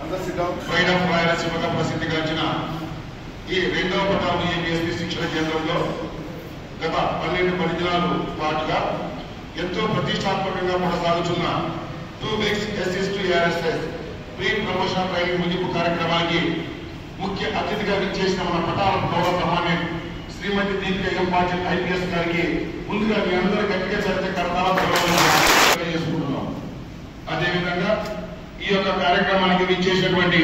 Freedom రాయలసీమగా ప్రసిద్ధిగాంచిన ఈ రెండవ పటాలు ఏపీఎస్పీ శిక్షణ కేంద్రంలో గత 12 దినాలు పాటుగా ఎంతో ప్రతిష్టాత్మకంగా కొనసాగుతున్న 2 weeks SS to ARSS pre promotion training ముగింపు కార్యక్రమానికి ముఖ్య అతిథిగా విచ్చేసిన మన పటాల గౌరవ commandant Shrimati Deepika M Patil IPS గారికి ముందుగా మీ అందరూ గట్టిగా చర్చ కర్తాలు చేసుకుంటున్నాం. అదేవిధంగా ఈ యొక్క కార్యక్రమానికి విచ్చేసినటువంటి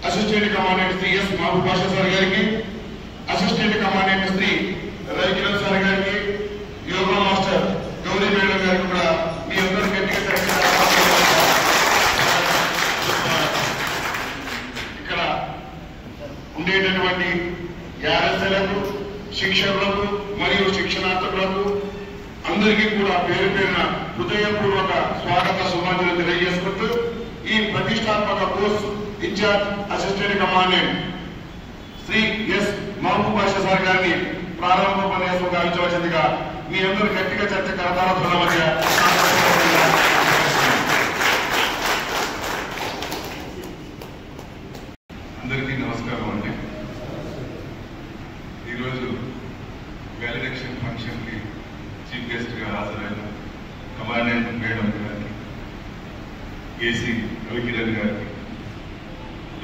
assistant commandant Shri S Mahaboob Basha sir గారికి, assistant commandant Shri Ravikiran sir గారికి, యోగా మాస్టర్ గౌరీ మేడం గారికి కూడా మీ అందరూ గట్టిగా ఇక్కడ ఉండేటటువంటి యారసలకు, శిక్షకులకు మరియు శిక్షణార్థులకు అందరికీ కూడా పేరు పేరున హృదయపూర్వక స్వాగత సుమాంజలు తెలియజేసుకుంటూ ఈ ప్రతిష్టాత్మక course in charge assistant commandant Shri S Mahaboob Basha sir గారిని ప్రారంభోపన్యాసం గావించవలసిందిగా మీ అందరూ గట్టిగా చర్చ కరతాల మధ్య అందరికీ నమస్కారం అండి. ఈరోజు వ్యాలిడేషన్ ఫంక్షన్కి చీఫ్ గెస్ట్గా హాజరైన కమాండెంట్ మేడం గారికి, ఏసీ రవికిరణ్ గారికి,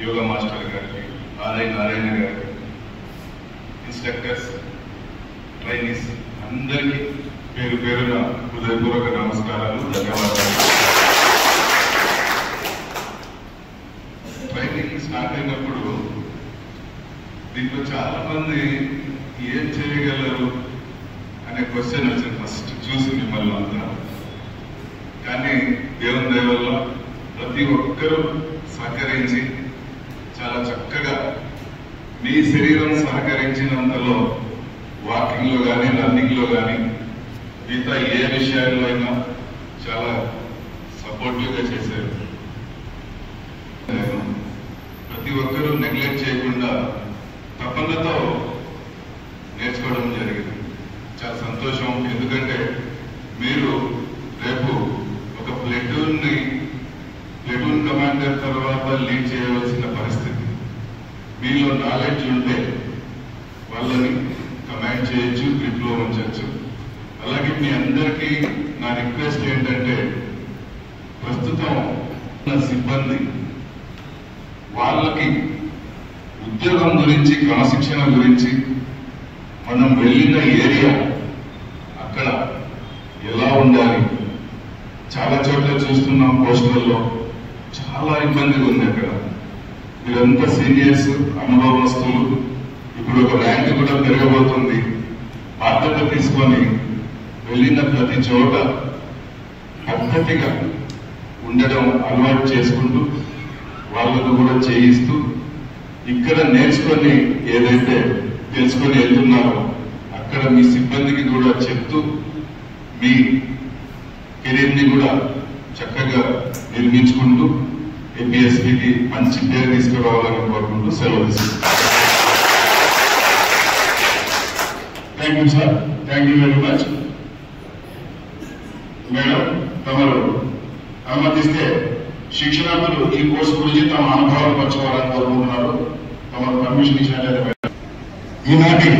యోగా మాస్టర్ గారికి, ఆర్ఐ నారాయణ గారికి, ఇన్స్ట్రక్టర్స్, ట్రైనీస్ అందరికీ పేరు పేరున హృదయపూర్వక నమస్కారాలు, ధన్యవాదాలు. ట్రైనింగ్ స్టార్ట్ అయినప్పుడు దీంట్లో చాలా మంది ఏం చేయగలరు అనే క్వశ్చన్ వచ్చింది ఫస్ట్ చూసి మిమ్మల్ని అంతా. కానీ దేవుని దయ వల్ల ప్రతి ఒక్కరూ సహకరించి చాలా చక్కగా మీ శరీరం సహకరించినంతలో వాకింగ్ లో కానీ, రన్నింగ్ లో కానీ, మిగతా ఏ విషయాల్లో అయినా చాలా సపోర్టివ్ గా చేశారు. ప్రతి ఒక్కరూ నెగ్లెక్ట్ చేయకుండా తపనతో నేర్చుకోవడం జరిగింది. చాలా సంతోషం. ఎందుకంటే మీరు రేపు ఒక ప్లెటూన్ కమాండర్ తర్వాత లీడ్ చేయవలసిన పరిస్థితి. మీలో నాలెడ్జ్ ఉంటే వాళ్ళని కమాండ్ చేయొచ్చు, గ్రిప్ లో ఉంచచ్చు. అలాగే మీ అందరికీ నా రిక్వెస్ట్ ఏంటంటే, ప్రస్తుతం ఉన్న సిబ్బంది వాళ్ళకి ఉద్యోగం గురించి, క్రమశిక్షణ గురించి, మనం వెళ్ళిన ఏరియా అక్కడ ఎలా ఉండాలి, చాలా చోట్ల చూస్తున్నాం పోస్టులలో చాలా ఇబ్బందిగా ఉంది. అక్కడ మీరంతా సీనియర్స్, అనుభవస్తులు. ఇప్పుడు ఒక ర్యాంక్ కూడా పెరగబోతుంది. బాధ్యత తీసుకొని వెళ్ళిన ప్రతి చోట పద్ధతిగా ఉండడం అలవాటు చేసుకుంటూ వాళ్ళను కూడా చేయిస్తూ ఇక్కడ నేర్చుకొని ఏదైతే తెలుసుకొని వెళ్తున్నారో అక్కడ మీ సిబ్బందికి కూడా చెప్తూ మీ కెరీర్ ని కూడా చక్కగా నిర్మించుకుంటూ ఏపీఎస్పీకి మంచి పేరు తీసుకురావాలని కోరుకుంటూ సెలవు తీసుకుంటాం. Thank you sir, thank you very much. Madam, తమరు అనుమతిస్తే శిక్షణార్థులు ఈ కోర్సు గురించి తమ అనుభవాలు పంచుకోవాలని కోరుకుంటున్నారు. తమరు పర్మిషన్ ఇచ్చినట్లయితే మేడం, ఈనాటి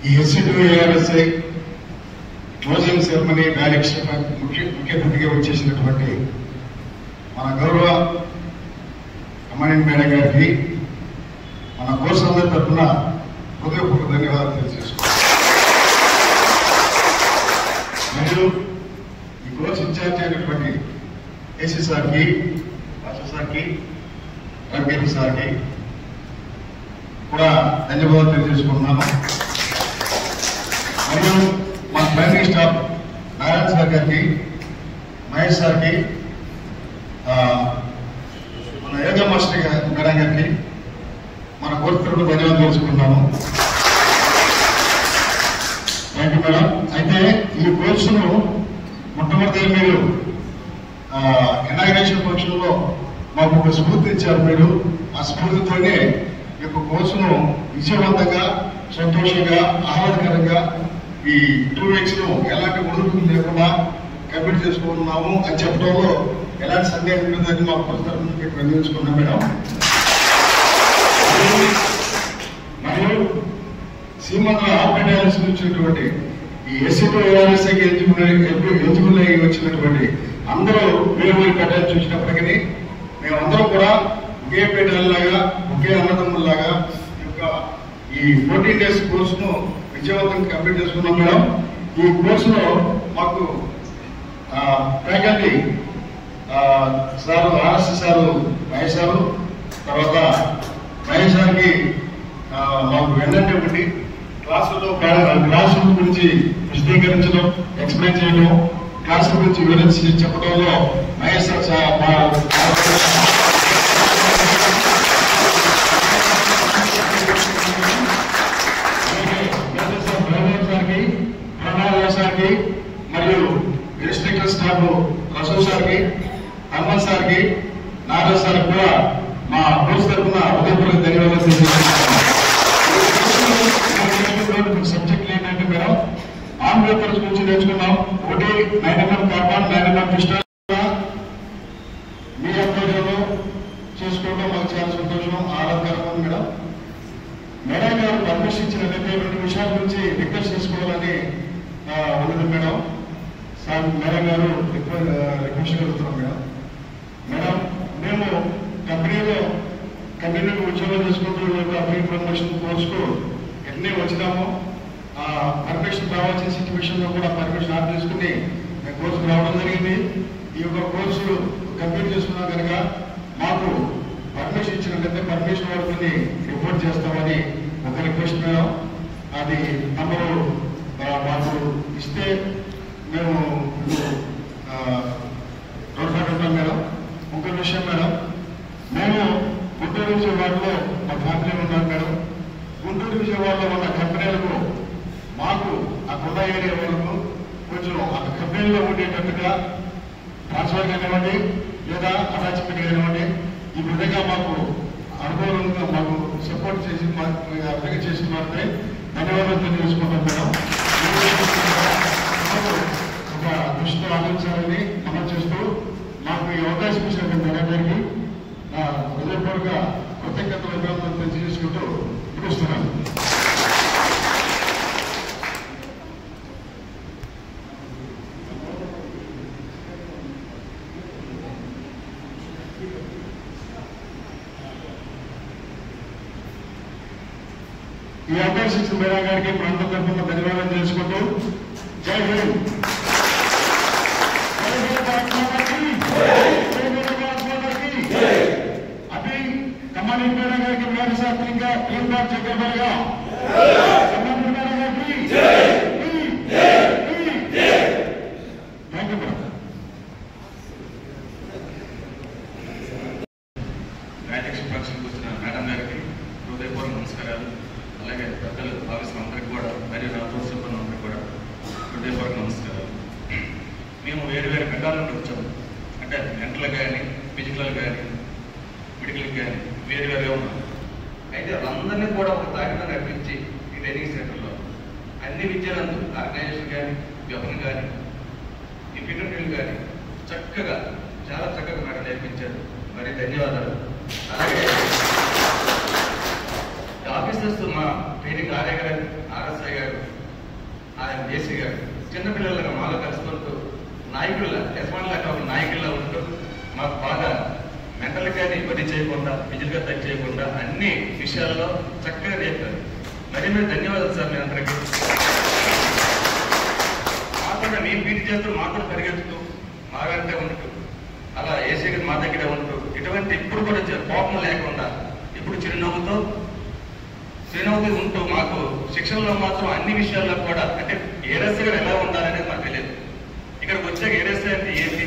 ఈ SC to ARSI closing ceremony direction ముఖ్య అతిథిగా వచ్చేసినటువంటి మన గౌరవ కమాండెంట్ మేడం గారికి మన కోర్సు అందరి తరఫున హృదయపూర్వక ధన్యవాదాలు తెలియజేసుకుంటాం. మరియు ఈ కోర్సు ఇన్ఛార్జ్ అయినటువంటి ఏసీ సార్కి, బాషా సార్కి, రవికిరణ్ సార్కి కూడా ధన్యవాదాలు తెలియజేసుకుంటున్నాను. మరియు మా ట్రైనింగ్ స్టాఫ్ నారాయణ సార్ గారికి, మహేష్ సార్కి, మన యోగా మాస్టర్ మేడం గారికి మన కోర్సు తరఫున ధన్యవాదాలు తెలుసుకుంటున్నాను. Thank you madam. అయితే ఈ కోర్సును మొట్టమొదటి మీరు ఇనాగ్రేషన్ ఫంక్షన్ లో మాకు ఒక స్ఫూర్తి ఇచ్చారు. మీరు ఆ స్ఫూర్తితోనే ఈ యొక్క కోర్సును విజయవంతంగా, సంతోషంగా, ఆహ్లాదకరంగా ఈ 2 వీక్స్ ను ఎలాంటి ఒడుగులు లేకుండా కంప్లీట్ చేసుకున్నాము అని చెప్పడంలో ఎలాంటి సందేహం లేదని మా కోర్సు తరఫు నుంచి వినియోగించుకున్నాం మేడం. మరియు సీమంలో ఆపరేటర్స్ వచ్చినటువంటి ఈ ఎస్సీతో ఏఆర్ఎస్ఐకి ఎలిజిబుల్ అయ్యి వచ్చినటువంటి అందరూ వేరు వేరు పెట్టాలని చూసినప్పటికీ మేమందరం కూడా ఒకే పేటలాగా ఒకే అన్నదమ్ముల్లాగా ఈ 14 days కోర్సును విజయవంతంగా కంప్లీట్ చేసుకున్నాం మేడం. ఈ కోర్సులో మాకు faculty sir RS sir Mahesh sir, తర్వాత మహేష్ సార్కి మాకు వెన్నంటే ఉండి క్లాసుల గురించి విశదీకరించడం, ఎక్స్ప్లెయిన్ చేయడం, క్లాసుల గురించి వివరించి చెప్పడంలో మహేష్ సార్ సార్కి మరియు ఇన్స్ట్రక్టర్ స్టాఫ్ రసూల్ సార్కి, హనుమంత్ సార్కి, నారాయణ సార్కి కూడా మా కోర్సు తరఫున హృదయపూర్వక ధన్యవాదాలు తెలియజేస్తున్నాను. సబ్జెక్టులు ఏంటంటే మేడం ఆంధ్రప్రదేశ్ గురించి నేర్చుకున్నాం. ఒకటి 9mm కార్బన్, 9mm పిస్టల్ మీ ఆధ్వర్యంలో చేసుకోవడం మాకు చాలా సంతోషం, ఆనందకరంగా ఉంది మేడం. మేడం గారు పర్మిషన్ ఇచ్చినట్లయితే 2 విషయాల గురించి రిక్వెస్ట్ చేసుకోవాలని ఉన్నది మేడం. సార్ మేడం గారు రిక్వెస్ట్ కలుగుతున్నాం మేడం. మేడం మేము కంపెనీలో కంటిన్యూగా ఉద్యోగం చేసుకుంటూ ప్రీ ప్రమోషన్ కోర్సుకు ఎన్ని వచ్చినామో పర్మిషన్ రావాల్సిన సిచ్యువేషన్లో కూడా పర్మిషన్ ఆఫ్ చేసుకుని మేము కోర్సుకు రావడం జరిగింది. ఈ యొక్క కోర్సు కంప్లీట్ చేసుకున్నాం కనుక మాకు పర్మిషన్ ఇచ్చినట్లయితే పర్మిషన్ వరకు రిపోర్ట్ చేస్తామని ఒక రిక్వెస్ట్ మేడం. అది తమరు మాకు ఇస్తే మేము తోడ్పడుతున్నాం మేడం. ఇంకొక విషయం మేడం, మేము గుంటూరు విజయవాడలో మా ఫ్యామిలీ ఉన్నారు మేడం. గుంటూరు విజయవాడలో ఉన్న కంపెనీలకు మాకు ఆ కొండ ఏరియా వరకు కొంచెం ఆ కంపెనీలో ఉండేటట్టుగా ట్రాన్స్ఫర్ కానివ్వండి లేదా అటాచ్మెంట్ కానివ్వండి, ఈ విధంగా మాకు అనుకూలంగా మాకు సపోర్ట్ చేసి అర్థంగా చేసిన వారిపై ధన్యవాదాలు తెలియజేసుకుంటాం మేడం. ఒక దృష్టితో ఆలోచించాలని మనం చేస్తూ మాకు ఈ అవకాశం ఇచ్చినటువంటి మేడం గారికి నా హృదయపూర్వక కృతజ్ఞతలు అభినందనలు తెలియజేసుకుంటూ ముగిస్తున్నాను. ఈ అవకాశం ఇచ్చిన మేడం గారికి ప్రాంతం తరఫున ధన్యవాదాలు తెలుసుకుంటూ జై హింద్. अभी कमांडेंट मैडम गाరికి मेरे साथ इनका 3 बार चक्कर पड़ेगा. कमांडेंट मैडम गाరికి थैंक यू मैडम. రాజకీయ పక్షానికి వచ్చిన మేడం గారికి హృదయపూర్వక నమస్కారాలు. అలాగే పెద్దలు ఆఫీస్ అందరికి కూడా మరియు నా తోటి సిబ్బంది అందరికి కూడా హృదయపూర్వక నమస్కారాలు. మేము వేరు వేరు పెట్టాల నుండి వచ్చాము. అంటే మెంటల్ కానీ ఫిజికల్ కానీ మెడికల్ కానీ వేరు వేరుగా ఉన్నాం. అయితే వాళ్ళందరినీ కూడా ఒక తాటిలో నడిపించి ఈ ట్రైనింగ్ సెంటర్లో అన్ని విద్యలందు ఆర్గనైజేషన్ కానీ వ్యవహారం కానీ ఈ ఫిటర్నీలు కానీ చక్కగా చాలా చక్కగా మేడం నేర్పించారు. మరి ధన్యవాదాలు. అలాగే ఆఫీసర్స్ మా ట్రైనింగ్ ఆర్ఐ గారు, ఆర్ఎస్ఐ గారు, ఆయన జేసీ గారు చిన్నపిల్లలుగా మాలో కలుసుకుంటూ నాయకుల యజమానులా కాకుండా నాయకుల్లా ఉంటూ మాకు బాగా మెంటల్ కానీ ఇబ్బంది చేయకుండా ఫిజికల్గా టచ్ చేయకుండా అన్ని విషయాల్లో చక్కగా నేర్పారు. మరి మీరు ధన్యవాదాలు సార్ మీ అందరికీ. మాకుండా మేము పీటీ చేస్తూ మాకు కూడా పరిగెత్తుతూ మా వెంటే ఉంటూ అలా ఏసీ గారు మా దగ్గరే ఉంటూ ఇటువంటి ఇప్పుడు కూడా కోపం లేకుండా ఇప్పుడు చిరునవ్వుతో ఉంటూ మాకు శిక్షణలో మాత్రం అన్ని విషయాల్లో కూడా అంటే ఏఎస్ఐ గారు ఎలా ఉండాలనేది మాకు తెలియదు. ఇక్కడికి వచ్చాక ఏఎస్ఐ అంటే ఏంటి,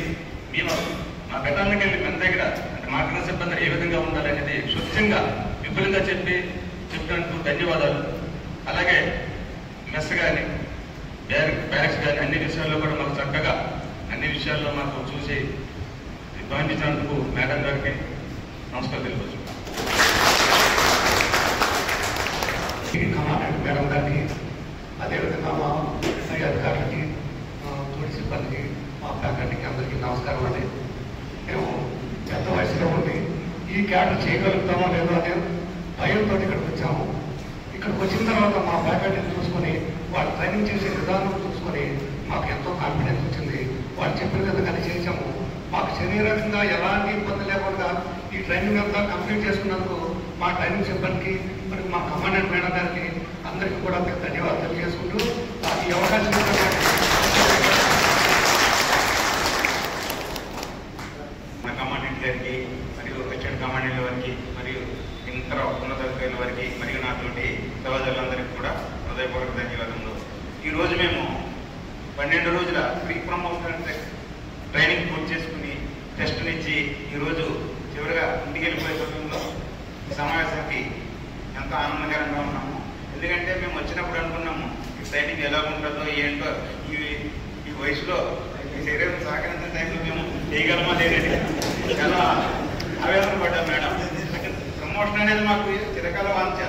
మేము మా బెటాలకు వెళ్ళి మన దగ్గర అంటే మార్గదర్శక సిబ్బంది ఏ విధంగా ఉండాలనేది స్వచ్ఛంగా విపులంగా చెప్పినందుకు ధన్యవాదాలు. అలాగే మెస్ కానీ బ్యారక్స్ కానీ అన్ని విషయాల్లో కూడా మాకు చక్కగా అన్ని విషయాల్లో మాకు చూసి ఇబ్బందించినందుకు మేడం గారికి నమస్కారం తెలియవచ్చు. కమాండెంట్ మేడం గారికి, అదేవిధంగా మా అధికారులకి, తోటి సిబ్బందికి, మా అందరికీ నమస్కారం అండి. మేము పెద్ద వయసులో ఉండి ఈ క్యాడర్ చేయగలుగుతామో లేదో అనే భయంతో ఇక్కడికి వచ్చాము. ఇక్కడికి వచ్చిన తర్వాత మా ఫ్యాకల్టీని చూసుకొని వాళ్ళు ట్రైనింగ్ చేసే విధానం చూసుకొని మాకు ఎంతో కాన్ఫిడెన్స్ వచ్చింది. వాళ్ళు చెప్పిన విధంగానే చేసాము. మాకు శరీరకంగా ఎలాంటి ఇబ్బంది లేకుండా ఈ ట్రైనింగ్ అంతా కంప్లీట్ చేసుకున్నందుకు మా ట్రైనింగ్ సిబ్బందికి మరి మా కమాండెంట్ మేడం గారికి అందరికీ కూడా ధన్యవాదాలు తెలియజేసుకుంటూ ఈ అవకాశం మా కమాండెంట్ గారికి మరియు వచ్చిన కమాండెంట్ల వారికి మరియు ఇతర ఉన్నతాధికారుల వారికి మరియు నాతోటి సహోదరులందరికీ కూడా హృదయపూర్వక ధన్యవాదములు. ఈరోజు మేము 12 రోజుల ప్రీ ప్రమోషనల్ ట్రైనింగ్ పూర్తి చేసుకుని టెస్టులు ఇచ్చి ఈరోజు చివరిగా ఇంటికి వెళ్ళిపోయే సమయంలో ఈ సమావేశానికి ఎంతో ఆనందకరంగా ఉన్నాము. ఎందుకంటే మేము వచ్చినప్పుడు అనుకున్నాము ఈ ట్రైనింగ్ ఎలా ఉంటుందో ఏంటో ఈ వయసులో ఈ శరీరం సహకరించిన టైంలో మేము చేయగలమా లేదని చాలా ఆవేదన పడ్డాం మేడం. ప్రమోషన్ అనేది మాకు చిరకాల వాంఛ.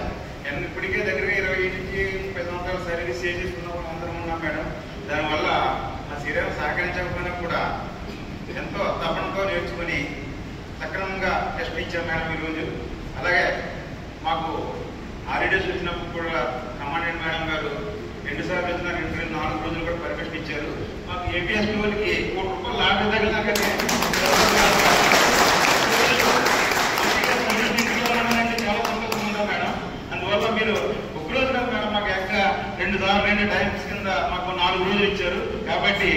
ఇప్పటికే దగ్గరగా 20 నుంచి 30 సంవత్సరాలు సర్వీస్ చేసేసుకున్న వాళ్ళు అందరం ఉన్నాం మేడం. దానివల్ల మా శరీరం సహకరించకపోయినా కూడా ఎంతో తపనతో నేర్చుకుని సక్రమంగా టెస్ట్ ఇచ్చాం మేడం ఈరోజు. అలాగే మాకు హాలిడేస్ వచ్చినప్పుడు కూడా కమాండెంట్ మేడం గారు 2 సార్లు వచ్చిన 4 రోజులు కూడా పర్మిషన్ ఇచ్చారు. మాకు ఏపీఎస్పీ వాళ్ళకి ₹1 లాభ తగిలినాకనే చాలా సంతోషం ఉందా మేడం. అందువల్ల మీరు ఒక రోజు కాదు మేడం, మాకు ఇంకా 2 టైమ్స్ కింద మాకు 4 రోజులు ఇచ్చారు. కాబట్టి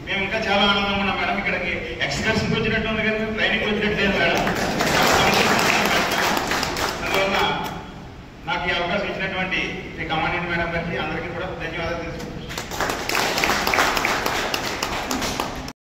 మేము ఇంకా చాలా ఆనందంగా ఉన్నాం మేడం. ఇక్కడికి ఎక్స్కర్షన్కి వచ్చినట్టు ఉంది కానీ ట్రైనింగ్ వచ్చినట్టు లేదు మేడం. అందువల్ల నాకు ఈ అవకాశం ఇచ్చినటువంటి కమాండెంట్ మేడం గారికి అందరికీ కూడా ధన్యవాదాలు తెలుసుకుంటున్నాను.